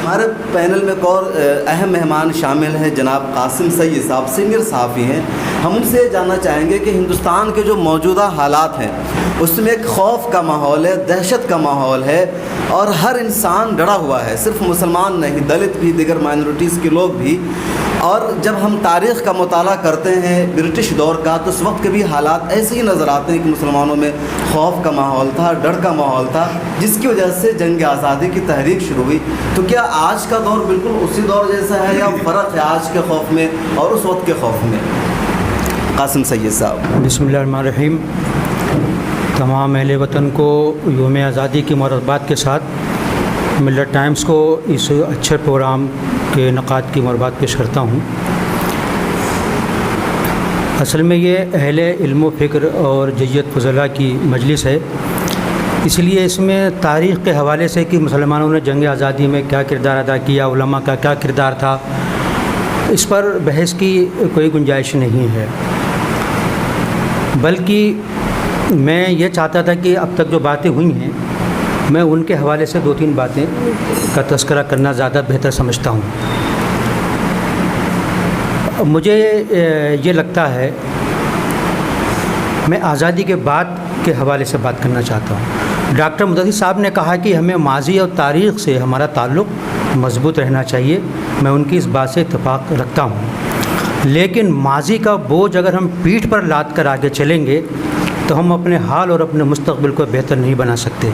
ہمارے پینل میں ایک اور اہم مہمان شامل ہیں جناب قاسم سید صاحب، سینئر صحافی ہیں. ہم ان سے جاننا چاہیں گے کہ ہندوستان کے جو موجودہ حالات ہیں اس میں ایک خوف کا ماحول ہے، دہشت کا ماحول ہے، اور ہر انسان ڈرا ہوا ہے، صرف مسلمان نہیں، دلت بھی، دیگر مائنورٹیز کے لوگ بھی. اور جب ہم تاریخ کا مطالعہ کرتے ہیں برٹش دور کا، تو اس وقت کے بھی حالات ایسے ہی نظر آتے ہیں کہ مسلمانوں میں خوف کا ماحول تھا، ڈر کا ماحول تھا، جس کی وجہ سے جنگ آزادی کی تحریک شروع ہوئی. تو کیا آج کا دور بالکل اسی دور جیسا ہے یا فرق ہے آج کے خوف میں اور اس وقت کے خوف میں؟ قاسم سید صاحب. بسم اللہ الرحمن الرحیم. تمام اہل وطن کو یوم آزادی کی مبارکباد کے ساتھ ملت ٹائمز کو اس اچھے پروگرام کے انعقاد کی مبارکباد پیش کرتا ہوں. اصل میں یہ اہل علم و فکر اور جیت فضلہ کی مجلس ہے، اس لیے اس میں تاریخ کے حوالے سے کہ مسلمانوں نے جنگ آزادی میں کیا کردار ادا کیا، علماء کا کیا کردار تھا، اس پر بحث کی کوئی گنجائش نہیں ہے. بلکہ میں یہ چاہتا تھا کہ اب تک جو باتیں ہوئی ہیں میں ان کے حوالے سے 2-3 باتیں کا تذکرہ کرنا زیادہ بہتر سمجھتا ہوں. مجھے یہ لگتا ہے میں آزادی کے بعد کے حوالے سے بات کرنا چاہتا ہوں. ڈاکٹر مدثر صاحب نے کہا کہ ہمیں ماضی اور تاریخ سے ہمارا تعلق مضبوط رہنا چاہیے. میں ان کی اس بات سے اتفاق رکھتا ہوں، لیکن ماضی کا بوجھ اگر ہم پیٹھ پر لاد کر آگے چلیں گے تو ہم اپنے حال اور اپنے مستقبل کو بہتر نہیں بنا سکتے.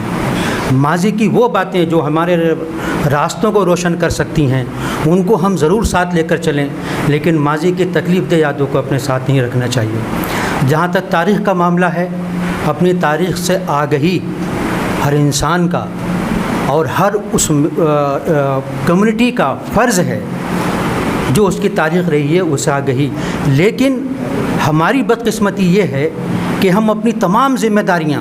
ماضی کی وہ باتیں جو ہمارے راستوں کو روشن کر سکتی ہیں ان کو ہم ضرور ساتھ لے کر چلیں، لیکن ماضی کی تکلیف دہ یادوں کو اپنے ساتھ نہیں رکھنا چاہیے. جہاں تک تاریخ کا معاملہ ہے، اپنی تاریخ سے آگہی ہر انسان کا اور ہر اس کمیونٹی کا فرض ہے جو اس کی تاریخ رہی ہے اسے آگہی. لیکن ہماری بدقسمتی یہ ہے کہ ہم اپنی تمام ذمہ داریاں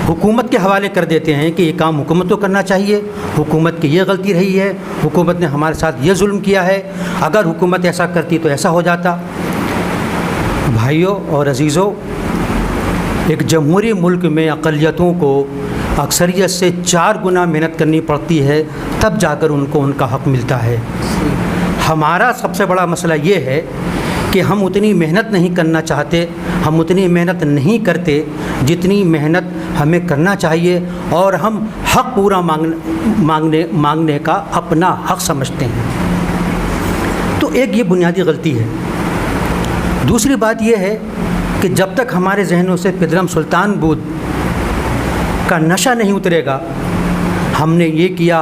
حکومت کے حوالے کر دیتے ہیں کہ یہ کام حکومت کو کرنا چاہیے، حکومت کی یہ غلطی رہی ہے، حکومت نے ہمارے ساتھ یہ ظلم کیا ہے، اگر حکومت ایسا کرتی تو ایسا ہو جاتا. بھائیوں اور عزیزوں، ایک جمہوری ملک میں اقلیتوں کو اکثریت سے 4 گنا محنت کرنی پڑتی ہے تب جا کر ان کو ان کا حق ملتا ہے. ہمارا سب سے بڑا مسئلہ یہ ہے کہ ہم اتنی محنت نہیں کرنا چاہتے، ہم اتنی محنت نہیں کرتے جتنی محنت ہمیں کرنا چاہیے، اور ہم حق پورا مانگنے کا اپنا حق سمجھتے ہیں. تو ایک یہ بنیادی غلطی ہے. دوسری بات یہ ہے کہ جب تک ہمارے ذہنوں سے پدرم سلطان بود کا نشہ نہیں اترے گا، ہم نے یہ کیا،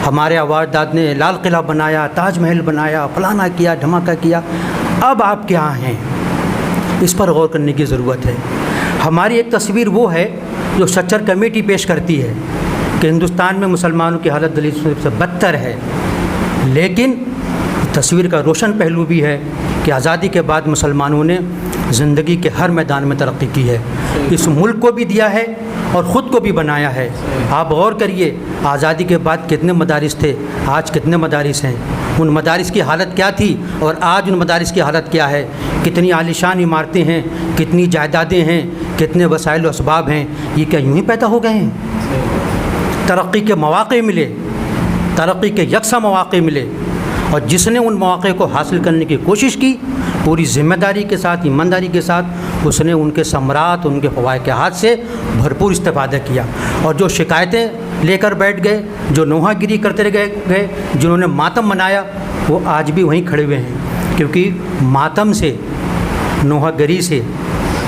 ہمارے آوازداد نے لال قلعہ بنایا، تاج محل بنایا، فلانا کیا، دھماکہ کیا، اب آپ کیا ہیں، اس پر غور کرنے کی ضرورت ہے. ہماری ایک تصویر وہ ہے جو سچر کمیٹی پیش کرتی ہے کہ ہندوستان میں مسلمانوں کی حالت دلیل سے بدتر ہے، لیکن تصویر کا روشن پہلو بھی ہے کہ آزادی کے بعد مسلمانوں نے زندگی کے ہر میدان میں ترقی کی ہے، اس ملک کو بھی دیا ہے اور خود کو بھی بنایا ہے. آپ غور کریے آزادی کے بعد کتنے مدارس تھے، آج کتنے مدارس ہیں، ان مدارس کی حالت کیا تھی اور آج ان مدارس کی حالت کیا ہے، کتنی عالیشان عمارتیں ہیں، کتنی جائیدادیں ہیں، کتنے وسائل و اسباب ہیں. یہ کیا یوں ہی پیدا ہو گئے ہیں؟ ترقی کے مواقع ملے، ترقی کے یکساں مواقع ملے، اور جس نے ان مواقع کو حاصل کرنے کی کوشش کی پوری ذمہ داری کے ساتھ، ایمانداری کے ساتھ، اس نے ان کے ثمرات، ان کے فوائد سے بھرپور استفادہ کیا. اور جو شکایتیں لے کر بیٹھ گئے، جو نوحہ گیری کرتے گئے، جنہوں نے ماتم منایا، وہ آج بھی وہیں کھڑے ہوئے ہیں. کیونکہ ماتم سے، نوحہ گری سے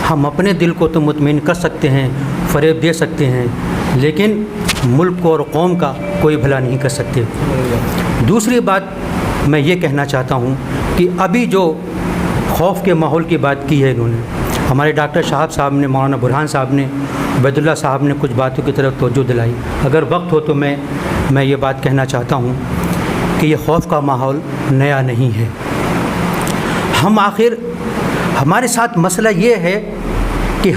ہم اپنے دل کو تو مطمئن کر سکتے ہیں، فریب دے سکتے ہیں، لیکن ملک کو اور قوم کا کوئی بھلا نہیں کر سکتے. دوسری بات میں یہ کہنا چاہتا ہوں کہ ابھی جو خوف کے ماحول کی بات کی ہے انہوں نے، ہمارے ڈاکٹر شہاب صاحب نے، مولانا برہان صاحب نے، عبید اللہ صاحب نے کچھ باتوں کی طرف توجہ دلائی. اگر وقت ہو تو میں یہ بات کہنا چاہتا ہوں کہ یہ خوف کا ماحول نیا نہیں ہے. ہمارے ساتھ مسئلہ یہ ہے کہ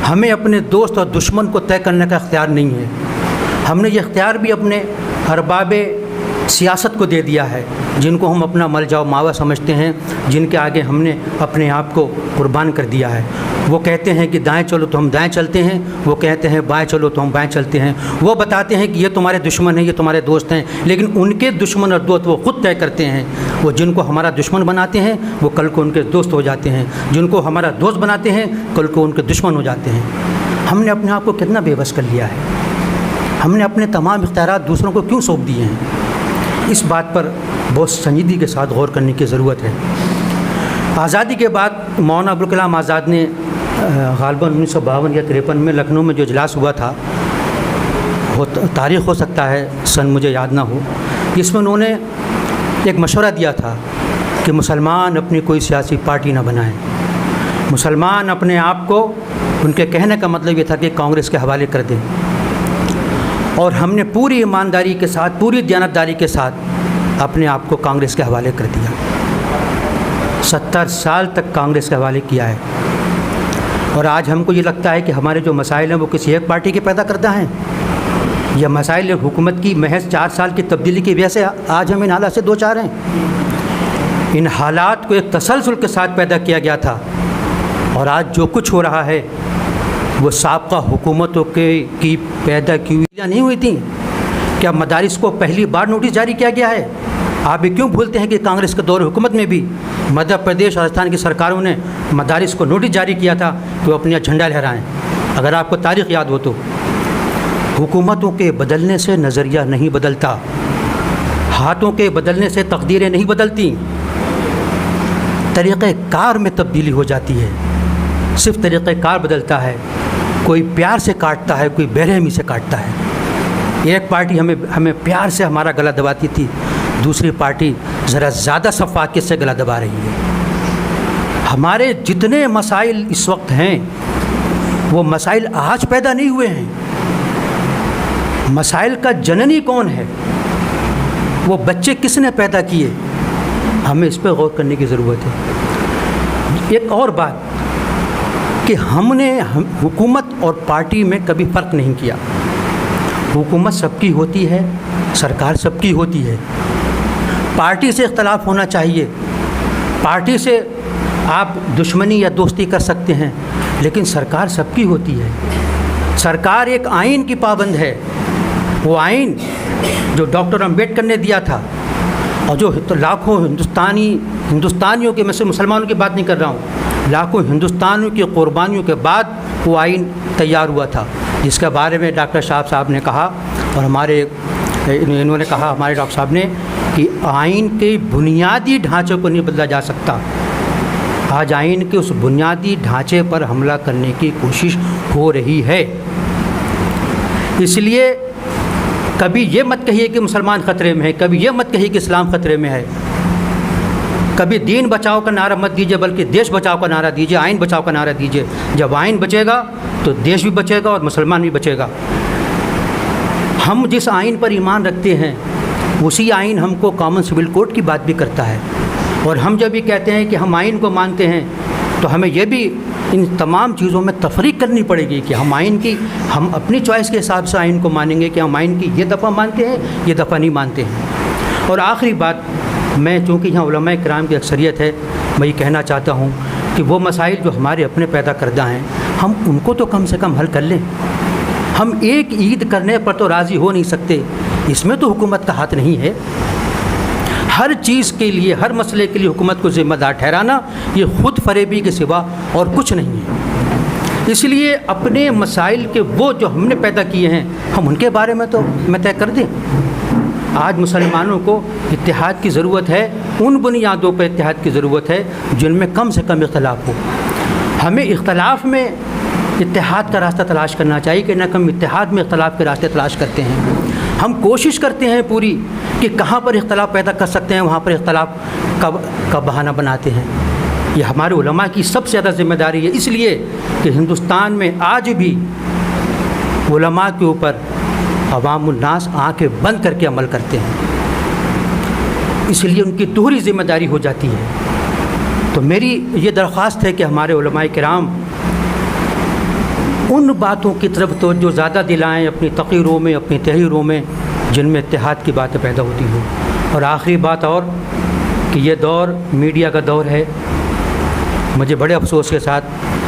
ہمیں اپنے دوست اور دشمن کو طے کرنے کا اختیار نہیں ہے. ہم نے یہ اختیار بھی اپنے ارباب سیاست کو دے دیا ہے، جن کو ہم اپنا ملجا و ماوا سمجھتے ہیں، جن کے آگے ہم نے اپنے آپ کو قربان کر دیا ہے. وہ کہتے ہیں کہ دائیں چلو تو ہم دائیں چلتے ہیں، وہ کہتے ہیں بائیں چلو تو ہم بائیں چلتے ہیں، وہ بتاتے ہیں کہ یہ تمہارے دشمن ہیں، یہ تمہارے دوست ہیں، لیکن ان کے دشمن اور دوست وہ خود طے کرتے ہیں۔ وہ جن کو ہمارا دشمن بناتے ہیں وہ کل کو ان کے دوست ہو جاتے ہیں، جن کو ہمارا دوست بناتے ہیں کل کو ان کے دشمن ہو جاتے ہیں۔ ہم نے اپنے آپ کو کتنا بے بس کر لیا ہے، ہم نے اپنے تمام اختیارات دوسروں کو کیوں سونپ دیے ہیں؟ اس بات پر بہت سنجیدگی کے ساتھ غور کرنے کی ضرورت ہے۔ آزادی کے بعد مولانا ابوالکلام آزاد نے غالباً 1952 یا 53 میں لکھنؤ میں جو اجلاس ہوا تھا، وہ تاریخ ہو سکتا ہے سن مجھے یاد نہ ہو، جس میں انہوں نے ایک مشورہ دیا تھا کہ مسلمان اپنی کوئی سیاسی پارٹی نہ بنائیں، مسلمان اپنے آپ کو، ان کے کہنے کا مطلب یہ تھا کہ کانگریس کے حوالے کر دیں، اور ہم نے پوری ایمانداری کے ساتھ، پوری دیانتداری کے ساتھ اپنے آپ کو کانگریس کے حوالے کر دیا۔ 70 سال تک کانگریس کے حوالے کیا ہے، اور آج ہم کو یہ لگتا ہے کہ ہمارے جو مسائل ہیں وہ کسی ایک پارٹی کے پیدا کردہ ہیں، یا مسائل حکومت کی محض 4 سال کی تبدیلی کی وجہ سے آج ہم ان حالات سے دو چار ہیں۔ ان حالات کو ایک تسلسل کے ساتھ پیدا کیا گیا تھا، اور آج جو کچھ ہو رہا ہے وہ سابقہ حکومتوں کی پیدا کی ہوئی نہیں ہوئی تھیں۔ کیا مدارس کو پہلی بار نوٹس جاری کیا گیا ہے؟ آپ یہ کیوں بھولتے ہیں کہ کانگریس کے دور حکومت میں بھی مدھیہ پردیش اور راجستھان کی سرکاروں نے مدارس کو نوٹس جاری کیا تھا کہ وہ اپنا جھنڈا لہرائیں؟ اگر آپ کو تاریخ یاد ہو تو حکومتوں کے بدلنے سے نظریہ نہیں بدلتا، ہاتھوں کے بدلنے سے تقدیریں نہیں بدلتی، طریقہ کار میں تبدیلی ہو جاتی ہے، صرف طریقہ کار بدلتا ہے۔ کوئی پیار سے کاٹتا ہے، کوئی بے رحمی سے کاٹتا ہے۔ ایک پارٹی ہمیں پیار سے ہمارا گلا دباتی تھی، دوسری پارٹی ذرا زیادہ شفافیت سے گلا دبا رہی ہے۔ ہمارے جتنے مسائل اس وقت ہیں وہ مسائل آج پیدا نہیں ہوئے ہیں، مسائل کا جننی کون ہے، وہ بچے کس نے پیدا کیے، ہمیں اس پہ غور کرنے کی ضرورت ہے۔ ایک اور بات کہ ہم نے حکومت اور پارٹی میں کبھی فرق نہیں کیا۔ حکومت سب کی ہوتی ہے، سرکار سب کی ہوتی ہے، پارٹی سے اختلاف ہونا چاہیے، پارٹی سے آپ دشمنی یا دوستی کر سکتے ہیں، لیکن سرکار سب کی ہوتی ہے۔ سرکار ایک آئین کی پابند ہے، وہ آئین جو ڈاکٹر امبیڈکر نے دیا تھا، اور جو لاکھوں ہندوستانیوں کے، میں سے مسلمانوں کی بات نہیں کر رہا ہوں، لاکھوں ہندوستانیوں کی قربانیوں کے بعد وہ آئین تیار ہوا تھا، جس کے بارے میں ڈاکٹر صاحب نے کہا، اور انہوں نے کہا ہمارے ڈاکٹر صاحب نے کہ آئین کے بنیادی ڈھانچے کو نہیں بدلا جا سکتا۔ آج آئین کے اس بنیادی ڈھانچے پر حملہ کرنے کی کوشش ہو رہی ہے۔ اس لیے کبھی یہ مت کہیے کہ مسلمان خطرے میں ہے، کبھی یہ مت کہیے کہ اسلام خطرے میں ہے، کبھی دین بچاؤ کا نعرہ مت دیجیے، بلکہ دیش بچاؤ کا نعرہ دیجیے، آئین بچاؤ کا نعرہ دیجیے۔ جب آئین بچے گا تو دیش بھی بچے گا اور مسلمان بھی بچے گا۔ ہم جس آئین پر ایمان رکھتے ہیں اسی آئین ہم کو کامن سول کوڈ کی بات بھی کرتا ہے، اور ہم جب بھی کہتے ہیں کہ ہم آئین کو مانتے ہیں تو ہمیں یہ بھی ان تمام چیزوں میں تفریق کرنی پڑے گی کہ ہم اپنی چوائس کے حساب سے آئین کو مانیں گے کہ ہم آئین کی یہ دفعہ مانتے ہیں، یہ دفعہ نہیں مانتے ہیں۔ اور آخری بات، میں چونکہ یہاں علماء کرام کی اکثریت ہے، میں یہ کہنا چاہتا ہوں کہ وہ مسائل جو ہمارے اپنے پیدا کردہ ہیں ہم ان کو تو کم سے کم حل کر لیں۔ ہم ایک عید کرنے پر تو راضی ہو نہیں سکتے، اس میں تو حکومت کا ہاتھ نہیں ہے۔ ہر چیز کے لیے، ہر مسئلے کے لیے حکومت کو ذمہ دار ٹھہرانا یہ خود فریبی کے سوا اور کچھ نہیں ہے۔ اس لیے اپنے مسائل کے وہ جو ہم نے پیدا کیے ہیں ہم ان کے بارے میں تو طے کر دیں۔ آج مسلمانوں کو اتحاد کی ضرورت ہے، ان بنیادوں پر اتحاد کی ضرورت ہے جن میں کم سے کم اختلاف ہو۔ ہمیں اختلاف میں اتحاد کا راستہ تلاش کرنا چاہیے کہ نہ ہم اتحاد میں اختلاف کے راستے تلاش کرتے ہیں۔ ہم کوشش کرتے ہیں پوری کہ کہاں پر اختلاف پیدا کر سکتے ہیں وہاں پر اختلاف کا بہانہ بناتے ہیں۔ یہ ہمارے علماء کی سب سے زیادہ ذمہ داری ہے، اس لیے کہ ہندوستان میں آج بھی علماء کے اوپر عوام الناس آنکھیں بند کر کے عمل کرتے ہیں، اس لیے ان کی دوہری ذمہ داری ہو جاتی ہے۔ تو میری یہ درخواست ہے کہ ہمارے علماء کرام ان باتوں کی طرف توجہ زیادہ دلائیں اپنی تقریروں میں، اپنی تحریروں میں جن میں اتحاد کی باتیں پیدا ہوتی ہوں۔ اور آخری بات اور کہ یہ دور میڈیا کا دور ہے، مجھے بڑے افسوس کے ساتھ